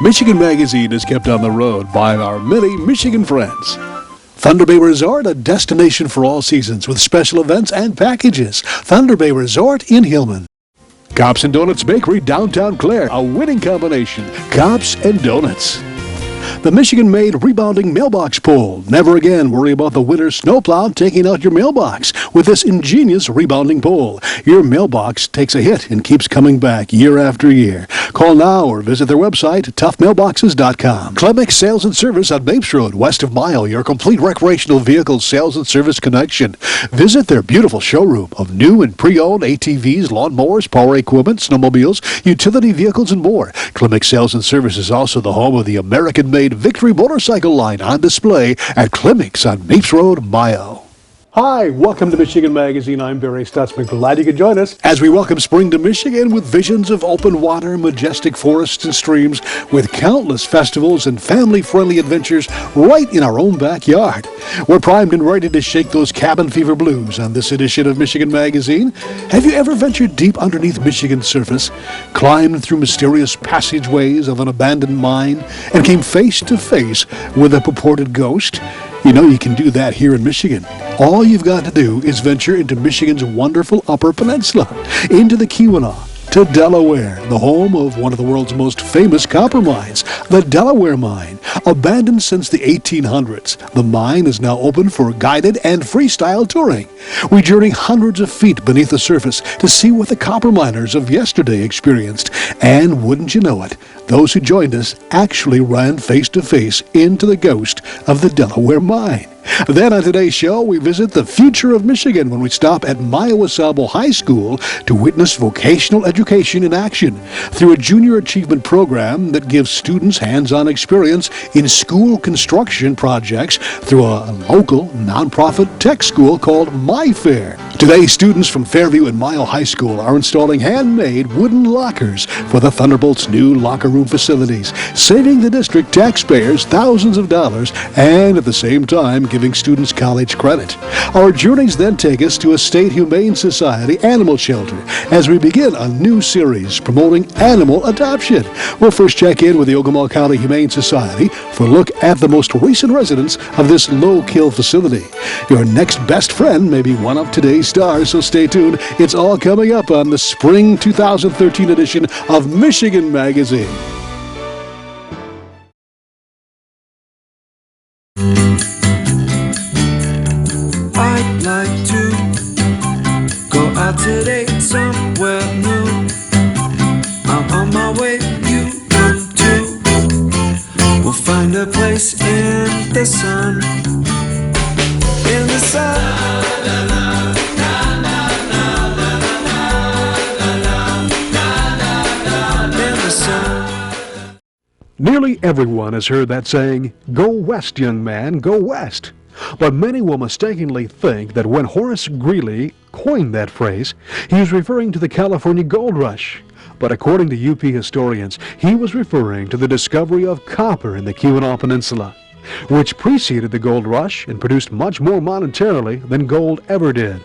Michigan Magazine is kept on the road by our many Michigan friends. Thunder Bay Resort, a destination for all seasons with special events and packages. Thunder Bay Resort in Hillman. Cops and Donuts Bakery, downtown Clare, a winning combination. Cops and Donuts. The Michigan-made rebounding mailbox pole. Never again worry about the winter snowplow taking out your mailbox with this ingenious rebounding pole. Your mailbox takes a hit and keeps coming back year after year. Call now or visit their website, toughmailboxes.com. Clemix Sales and Service on Mapes Road, west of Mio, your complete recreational vehicle sales and service connection. Visit their beautiful showroom of new and pre-owned ATVs, lawnmowers, power equipment, snowmobiles, utility vehicles, and more. Clemix Sales and Service is also the home of the American-made Victory motorcycle line on display at Clemix on Mapes Road, Mio. Hi, welcome to Michigan Magazine. I'm Barry Stutzman. Glad you could join us as we welcome spring to Michigan with visions of open water, majestic forests and streams, with countless festivals and family-friendly adventures right in our own backyard. We're primed and ready to shake those cabin fever blues on this edition of Michigan Magazine. Have you ever ventured deep underneath Michigan's surface, climbed through mysterious passageways of an abandoned mine, and came face to face with a purported ghost? You know you can do that here in Michigan. All you've got to do is venture into Michigan's wonderful Upper Peninsula, into the Keweenaw, to Delaware, the home of one of the world's most famous copper mines, the Delaware Mine. Abandoned since the 1800s, the mine is now open for guided and freestyle touring. We journey hundreds of feet beneath the surface to see what the copper miners of yesterday experienced. And wouldn't you know it, those who joined us actually ran face to face into the ghost of the Delaware Mine. Then on today's show, we visit the future of Michigan when we stop at Mio AuSable High School to witness vocational education in action through a junior achievement program that gives students hands-on experience in school construction projects through a local nonprofit tech school called MyFair. Today, students from Fairview and Mio High School are installing handmade wooden lockers for the Thunderbolt's new locker room facilities, saving the district taxpayers thousands of dollars and at the same time giving students college credit. Our journeys then take us to a state Humane Society animal shelter as we begin a new series promoting animal adoption. We'll first check in with the Ogemaw County Humane Society for a look at the most recent residents of this low-kill facility. Your next best friend may be one of today's stars, so stay tuned. It's all coming up on the Spring 2013 edition of Michigan Magazine. I'd like to go out today somewhere new. I'm on my way, you come too. We'll find a place in the sun. In the sun. Nearly everyone has heard that saying, "Go west, young man, go west." But many will mistakenly think that when Horace Greeley coined that phrase, he was referring to the California gold rush. But according to UP historians, he was referring to the discovery of copper in the Keweenaw Peninsula, which preceded the gold rush and produced much more monetarily than gold ever did.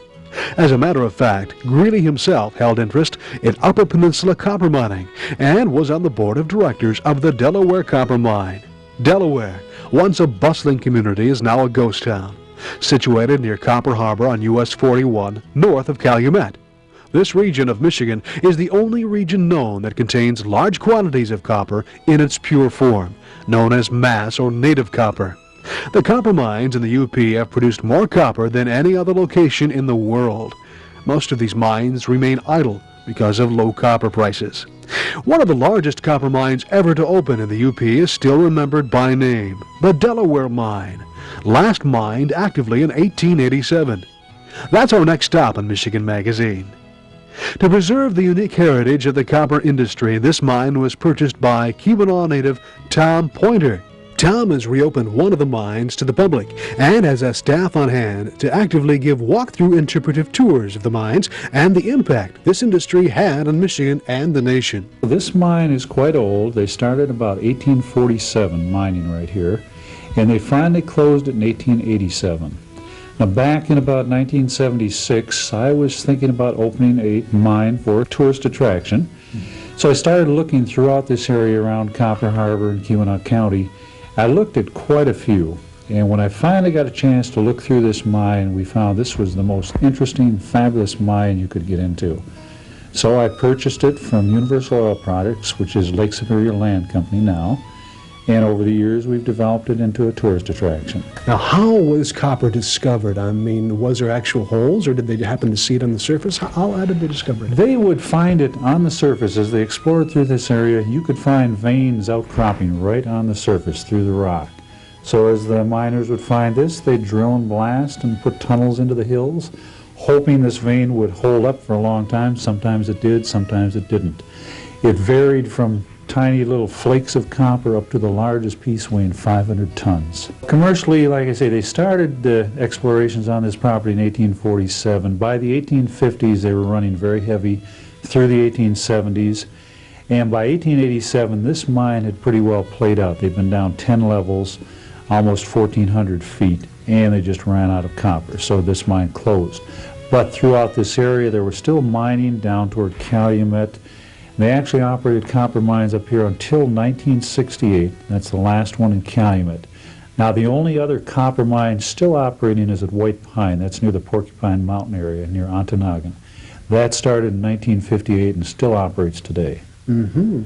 As a matter of fact, Greeley himself held interest in Upper Peninsula copper mining and was on the board of directors of the Delaware Copper Mine. Delaware, once a bustling community, is now a ghost town, situated near Copper Harbor on US 41, north of Calumet. This region of Michigan is the only region known that contains large quantities of copper in its pure form, known as mass or native copper. The copper mines in the UP have produced more copper than any other location in the world. Most of these mines remain idle because of low copper prices. One of the largest copper mines ever to open in the UP is still remembered by name, the Delaware Mine, last mined actively in 1887. That's our next stop on Michigan Magazine. To preserve the unique heritage of the copper industry, this mine was purchased by Keweenaw native Tom Pointer. Tom has reopened one of the mines to the public and has a staff on hand to actively give walk-through interpretive tours of the mines and the impact this industry had on Michigan and the nation. This mine is quite old. They started about 1847 mining right here, and they finally closed it in 1887. Now back in about 1976, I was thinking about opening a mine for a tourist attraction. So I started looking throughout this area around Copper Harbor and Keweenaw County. I looked at quite a few, and when I finally got a chance to look through this mine, we found this was the most interesting, fabulous mine you could get into. So I purchased it from Universal Oil Products, which is Lake Superior Land Company now, and over the years we've developed it into a tourist attraction. Now, how was copper discovered? I mean, was there actual holes, or did they happen to see it on the surface? How did they discover it? They would find it on the surface. As they explored through this area, you could find veins outcropping right on the surface through the rock. So as the miners would find this, they'd drill and blast and put tunnels into the hills, hoping this vein would hold up for a long time. Sometimes it did, sometimes it didn't. It varied from tiny little flakes of copper up to the largest piece weighing 500 tons. Commercially, like I say, they started the explorations on this property in 1847. By the 1850s, they were running very heavy through the 1870s. And by 1887, this mine had pretty well played out. They'd been down 10 levels, almost 1,400 feet, and they just ran out of copper. So this mine closed. But throughout this area, there was still mining down toward Calumet. They actually operated copper mines up here until 1968. That's the last one in Calumet. Now, the only other copper mine still operating is at White Pine. That's near the Porcupine Mountain area, near Ontonagon. That started in 1958 and still operates today. Mm-hmm.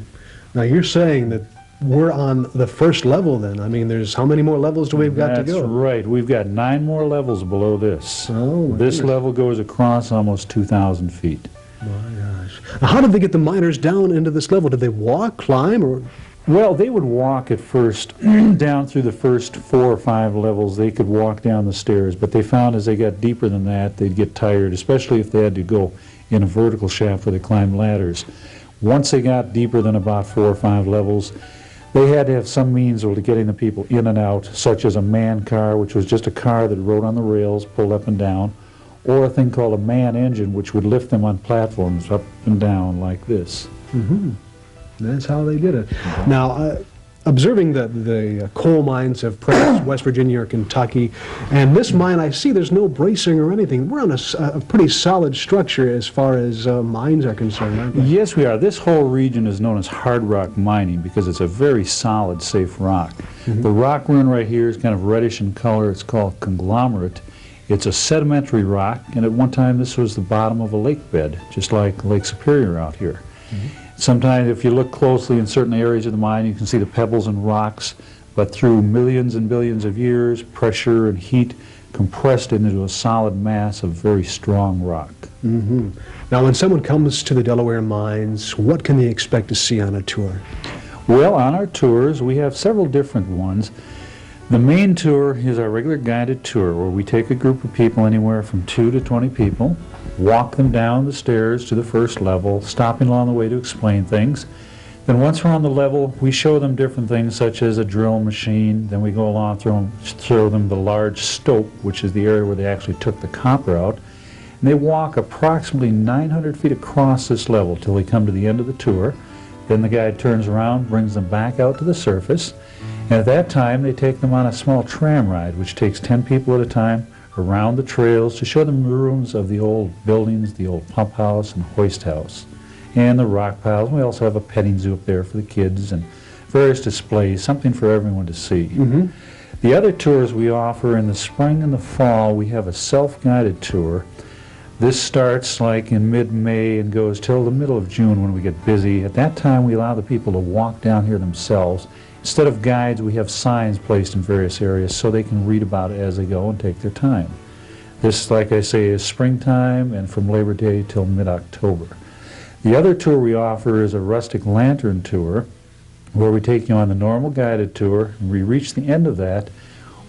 Now, you're saying that we're on the first level then. I mean, there's how many more levels do we've got to go? That's right. We've got 9 more levels below this. Oh, this level goes across almost 2,000 feet. My gosh. Now, how did they get the miners down into this level? Did they walk, climb, or? Well, they would walk at first down through the first 4 or 5 levels. They could walk down the stairs, but they found as they got deeper than that, they'd get tired, especially if they had to go in a vertical shaft where they climbed ladders. Once they got deeper than about 4 or 5 levels, they had to have some means of getting the people in and out, such as a man car, which was just a car that rode on the rails, pulled up and down, or a thing called a man engine, which would lift them on platforms up and down like this. Mm-hmm. That's how they did it. Now, observing that the coal mines of perhaps West Virginia or Kentucky, and this mine, I see there's no bracing or anything. We're on a pretty solid structure as far as mines are concerned, aren't we? Yes, we are. This whole region is known as hard rock mining because it's a very solid, safe rock. Mm-hmm. The rock we're in right here is kind of reddish in color. It's called conglomerate. It's a sedimentary rock, and at one time this was the bottom of a lake bed, just like Lake Superior out here. Mm-hmm. Sometimes if you look closely in certain areas of the mine, you can see the pebbles and rocks, but through millions and billions of years, pressure and heat compressed it into a solid mass of very strong rock. Mm-hmm. Now, when someone comes to the Delaware mines, what can they expect to see on a tour? Well, on our tours, we have several different ones. The main tour is our regular guided tour, where we take a group of people, anywhere from 2 to 20 people, walk them down the stairs to the first level, stopping along the way to explain things. Then once we're on the level, we show them different things such as a drill machine. Then we go along, throw them the large stope, which is the area where they actually took the copper out. And they walk approximately 900 feet across this level till they come to the end of the tour. Then the guide turns around, brings them back out to the surface. And at that time, they take them on a small tram ride, which takes 10 people at a time, around the trails to show them the rooms of the old buildings, the old pump house and hoist house, and the rock piles. We also have a petting zoo up there for the kids and various displays, something for everyone to see. Mm-hmm. The other tours we offer in the spring and the fall, we have a self-guided tour. This starts like in mid-May and goes till the middle of June when we get busy. At that time, we allow the people to walk down here themselves. Instead of guides, we have signs placed in various areas so they can read about it as they go and take their time. This, like I say, is springtime and from Labor Day till mid-October. The other tour we offer is a rustic lantern tour, where we take you on the normal guided tour, and we reach the end of that.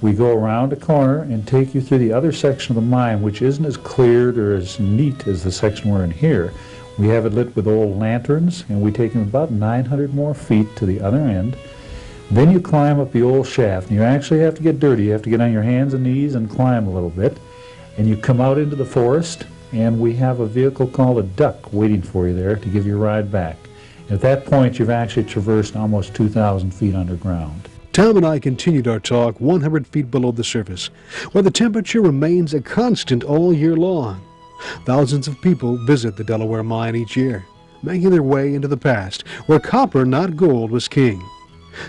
We go around a corner and take you through the other section of the mine, which isn't as cleared or as neat as the section we're in here. We have it lit with old lanterns, and we take them about 900 more feet to the other end. Then you climb up the old shaft, and you actually have to get dirty. You have to get on your hands and knees and climb a little bit. And you come out into the forest, and we have a vehicle called a duck waiting for you there to give you a ride back. At that point, you've actually traversed almost 2,000 feet underground. Tom and I continued our talk 100 feet below the surface, where the temperature remains a constant all year long. Thousands of people visit the Delaware Mine each year. making their way into the past, where copper, not gold, was king.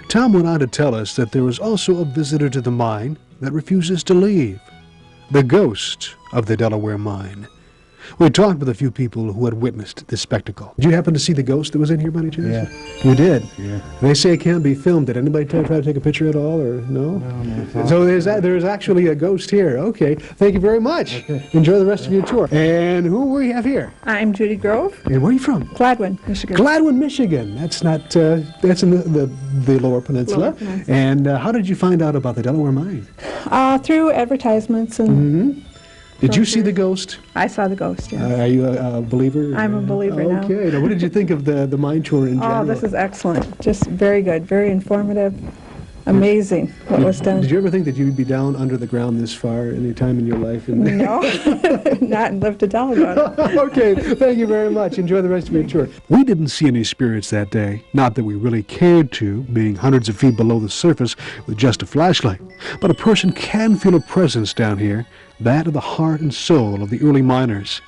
Tom went on to tell us that there was also a visitor to the mine that refuses to leave. The ghost of the Delaware Mine. We talked with a few people who had witnessed this spectacle. Did you happen to see the ghost that was in here by any chance? Yeah. You did? Yeah. They say it can't be filmed. Did anybody try to take a picture at all, or no? No. So there's actually a ghost here. Okay. Thank you very much. Okay. Enjoy the rest of your tour. And who we have here? I'm Judy Grove, And where are you from? Gladwin, Michigan. Gladwin, Michigan. That's not, that's in the Lower Peninsula. Lower Peninsula. And how did you find out about the Delaware Mine? Through advertisements, and Did you see the ghost? I saw the ghost, yes. Are you a believer? I'm a believer now. Okay. Now, what did you think of the mine tour in general? Oh, this is excellent. Just very good, very informative, amazing what was done. Did you ever think that you'd be down under the ground this far any time in your life? No, not live to tell about it. Okay, thank you very much. Enjoy the rest of your tour. We didn't see any spirits that day. Not that we really cared to, being hundreds of feet below the surface with just a flashlight. But a person can feel a presence down here, that of the heart and soul of the early miners.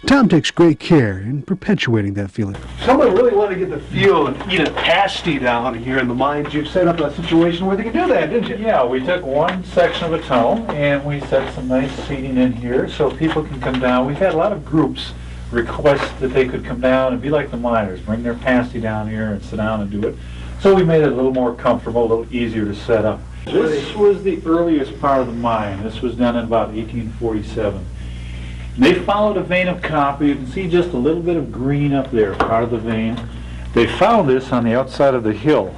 Tom takes great care in perpetuating that feeling. Someone really wanted to get the feel and eat a pasty down here in the mines. You've set up a situation where they can do that, didn't you? Yeah, we took one section of a tunnel and we set some nice seating in here so people can come down. We've had a lot of groups request that they could come down and be like the miners, bring their pasty down here and sit down and do it. So we made it a little more comfortable, a little easier to set up. This was the earliest part of the mine. This was done in about 1847. They followed a vein of copper. You can see just a little bit of green up there, part of the vein. They found this on the outside of the hill,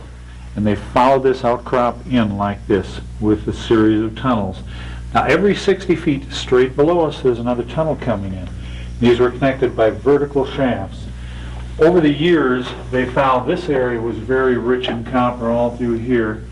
and they followed this outcrop in like this with a series of tunnels. Now every 60 feet straight below us there's another tunnel coming in. These were connected by vertical shafts. Over the years they found this area was very rich in copper all through here.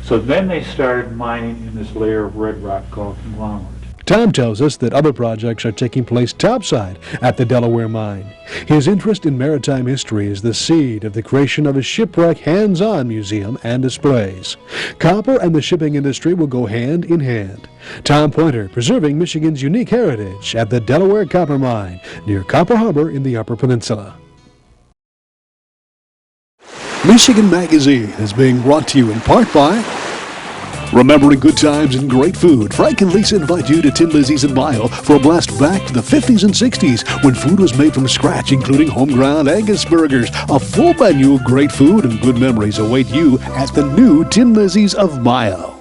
So then they started mining in this layer of red rock called conglomerate. Tom tells us that other projects are taking place topside at the Delaware Mine. His interest in maritime history is the seed of the creation of a shipwreck hands-on museum and displays. Copper and the shipping industry will go hand in hand. Tom Pointer, preserving Michigan's unique heritage at the Delaware Copper Mine near Copper Harbor in the Upper Peninsula. Michigan Magazine is being brought to you in part by Remembering Good Times and Great Food. Frank and Lisa invite you to Tin Lizzie's in Mile for a blast back to the 50s and 60s when food was made from scratch, including home-ground Angus burgers. A full menu of great food and good memories await you at the new Tin Lizzie's of Mile.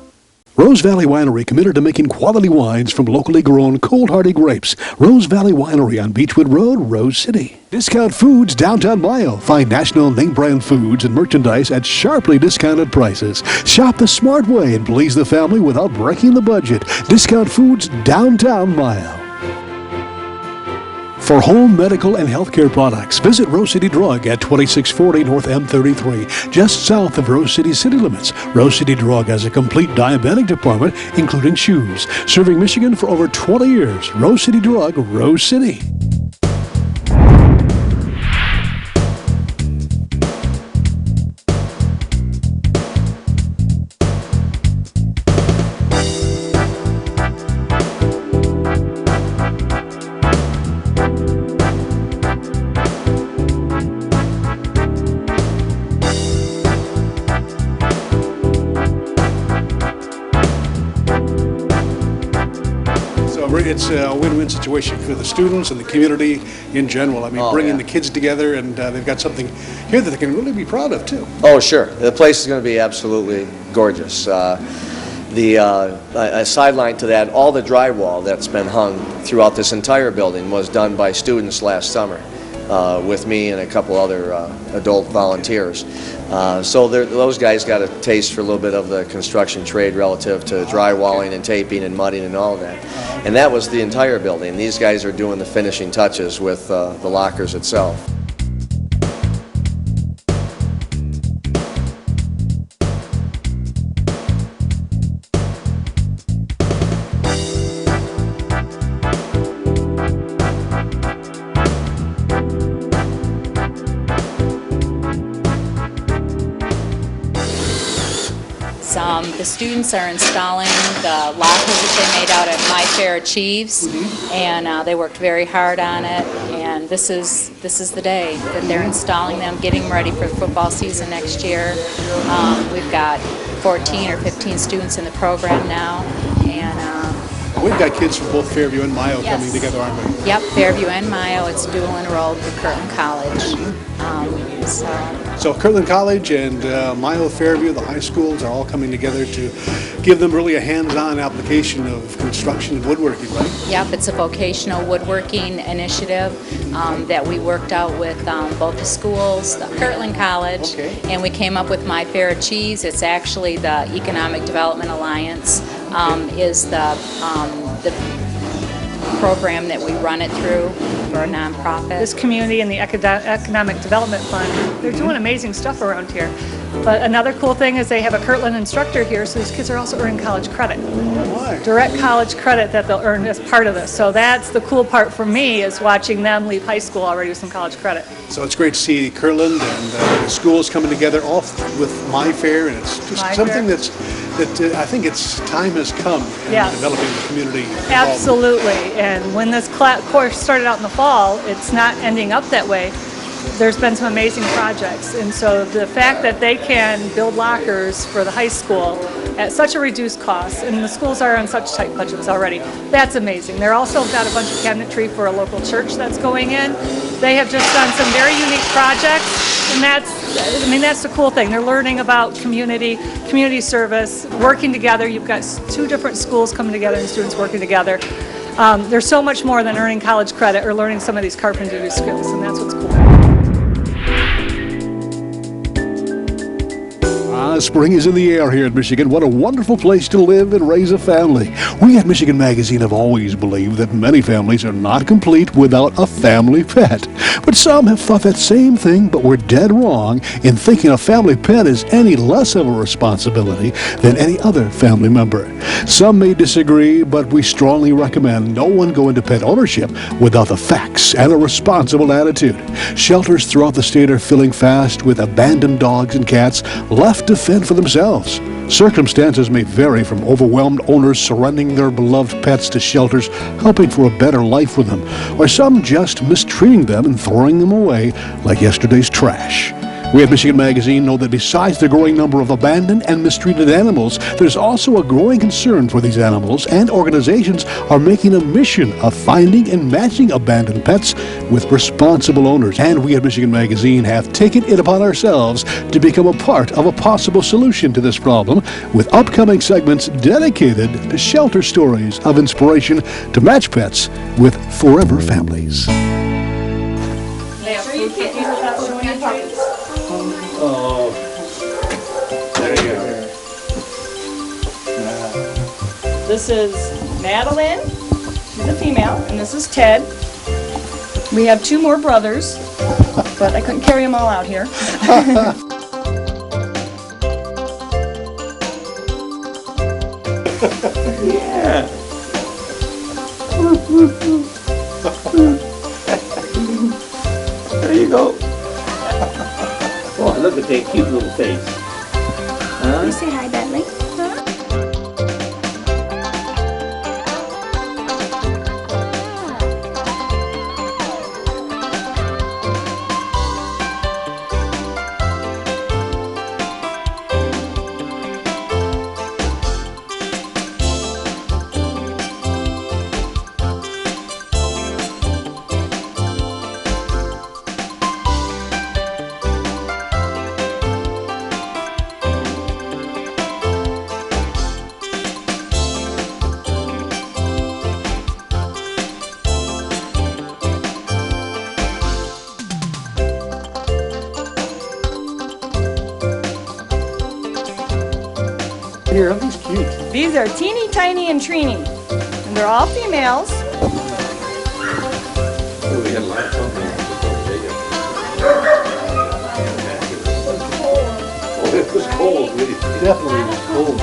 Rose Valley Winery committed to making quality wines from locally grown cold-hardy grapes. Rose Valley Winery on Beechwood Road, Rose City. Discount Foods downtown Mile. Find national name brand foods and merchandise at sharply discounted prices. Shop the smart way and please the family without breaking the budget. Discount Foods downtown Mile. For home, medical, and healthcare products, visit Rose City Drug at 2640 North M33, just south of Rose City city limits. Rose City Drug has a complete diabetic department, including shoes. Serving Michigan for over 20 years. Rose City Drug, Rose City. It's a win-win situation for the students and the community in general. I mean, bringing the kids together, and they've got something here that they can really be proud of, too. Oh, sure. The place is going to be absolutely gorgeous. A sideline to that, all the drywall that's been hung throughout this entire building was done by students last summer with me and a couple other adult volunteers. So those guys got a taste for a little bit of the construction trade relative to drywalling and taping and mudding and all of that. And that was the entire building. These guys are doing the finishing touches with the lockers itself. The students are installing the lockers that they made out at My Fair Achieves, and they worked very hard on it, and and this is the day that they're installing them, getting them ready for the football season next year. We've got 14 or 15 students in the program now, and We've got kids from both Fairview and Mio Yes. coming together, aren't we? yep, Fairview and Mio. It's dual enrolled with Kirtland College. So Kirtland College and Mio Fairview, the high schools, are all coming together to give them really a hands-on application of construction and woodworking, right? Yep, it's a vocational woodworking initiative that we worked out with both the schools, the Kirtland College, Okay. and we came up with My Fair Cheese. It's actually the Economic Development Alliance is the program that we run it through for a nonprofit. This community and the Economic Development Fund, they're doing amazing stuff around here. But another cool thing is they have a Kirtland instructor here, so these kids are also earning college credit. Why? Direct college credit that they'll earn as part of this. So that's the cool part for me, is watching them leave high school already with some college credit. So it's great to see Kirtland and the schools coming together, all with My Fair, and it's just My something Fair. that I think it's time has come in Yes. developing the community involvement. Absolutely. And when this course started out in the fall, it's not ending up that way. There's been some amazing projects. And so the fact that they can build lockers for the high school at such a reduced cost, and the schools are on such tight budgets already, that's amazing. They're also got a bunch of cabinetry for a local church that's going in. They have just done some very unique projects, and that's the cool thing. They're learning about community service, working together. You've got two different schools coming together and students working together. There's so much more than earning college credit or learning some of these carpentry skills, and that's what's cool. Spring is in the air here in Michigan. What a wonderful place to live and raise a family. We at Michigan Magazine have always believed that many families are not complete without a family pet. But some have thought that same thing, but we're dead wrong in thinking a family pet is any less of a responsibility than any other family member. Some may disagree, but we strongly recommend no one go into pet ownership without the facts and a responsible attitude. Shelters throughout the state are filling fast with abandoned dogs and cats left to fend for themselves. Circumstances may vary from overwhelmed owners surrendering their beloved pets to shelters, hoping for a better life with them, or some just mistreating them and throwing them away like yesterday's trash. We at Michigan Magazine know that besides the growing number of abandoned and mistreated animals, there's also a growing concern for these animals, and organizations are making a mission of finding and matching abandoned pets with responsible owners. And we at Michigan Magazine have taken it upon ourselves to become a part of a possible solution to this problem, with upcoming segments dedicated to shelter stories of inspiration to match pets with forever families. This is Madeline, she's a female, and this is Ted. We have two more brothers, but I couldn't carry them all out here. Yeah. There you go. Oh, look at that cute little face. Huh? You say hi, Bentley. Here, everything's cute. These are Teeny, Tiny, and Trini, and they're all females. Oh, we got a lot of company. Oh, it was cold. It definitely was cold.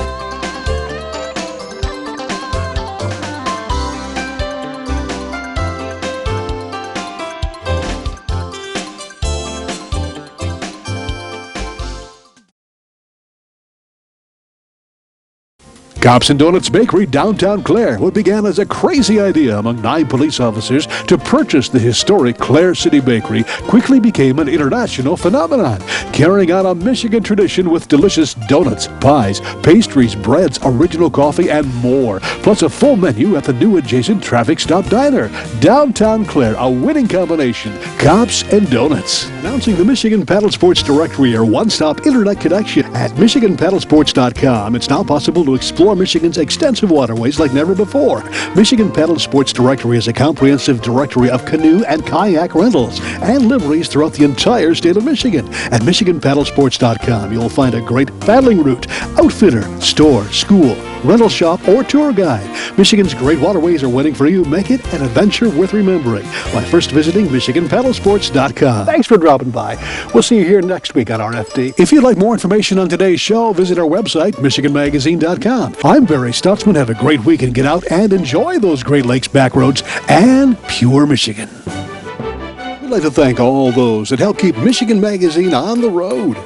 Cops and Donuts Bakery, downtown Clare, what began as a crazy idea among 9 police officers to purchase the historic Clare City Bakery quickly became an international phenomenon, carrying on a Michigan tradition with delicious donuts, pies, pastries, breads, original coffee, and more, plus a full menu at the new adjacent traffic stop diner. Downtown Clare, a winning combination, Cops and Donuts. Announcing the Michigan Paddle Sports Directory, your one-stop internet connection. At MichiganPaddleSports.com, it's now possible to explore Michigan's extensive waterways like never before. Michigan Paddle Sports Directory is a comprehensive directory of canoe and kayak rentals and liveries throughout the entire state of Michigan. At MichiganPaddleSports.com, you'll find a great paddling route, outfitter, store, school, rental shop, or tour guide. Michigan's great waterways are waiting for you. Make it an adventure worth remembering by first visiting MichiganPaddleSports.com. Thanks for dropping by. We'll see you here next week on RFD. If you'd like more information on today's show, visit our website, MichiganMagazine.com. I'm Barry Stutzman. Have a great week and get out and enjoy those Great Lakes back roads and pure Michigan. We'd like to thank all those that help keep Michigan Magazine on the road.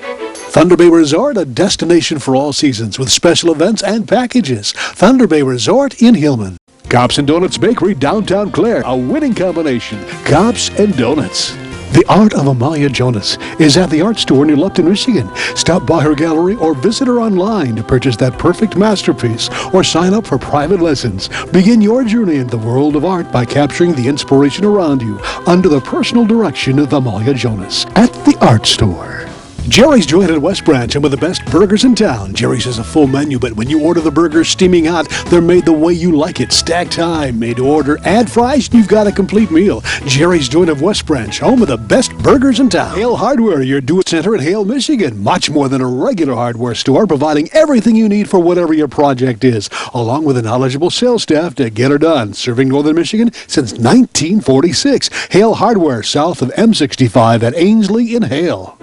Thunder Bay Resort, a destination for all seasons with special events and packages. Thunder Bay Resort in Hillman. Cops and Donuts Bakery, downtown Clare, a winning combination. Cops and Donuts. The Art of Amalia Jonas is at the art store near Lupton, Michigan. Stop by her gallery or visit her online to purchase that perfect masterpiece or sign up for private lessons. Begin your journey into the world of art by capturing the inspiration around you under the personal direction of Amalia Jonas at the art store. Jerry's Joint at West Branch, some of the best burgers in town. Jerry's has a full menu, but when you order the burgers steaming hot, they're made the way you like it. Stack time, made to order. Add fries, and you've got a complete meal. Jerry's Joint of West Branch, home of the best burgers in town. Hale Hardware, your do-it-center in Hale, Michigan. Much more than a regular hardware store, providing everything you need for whatever your project is, along with a knowledgeable sales staff to get her done. Serving Northern Michigan since 1946. Hale Hardware, south of M65 at Ainsley in Hale.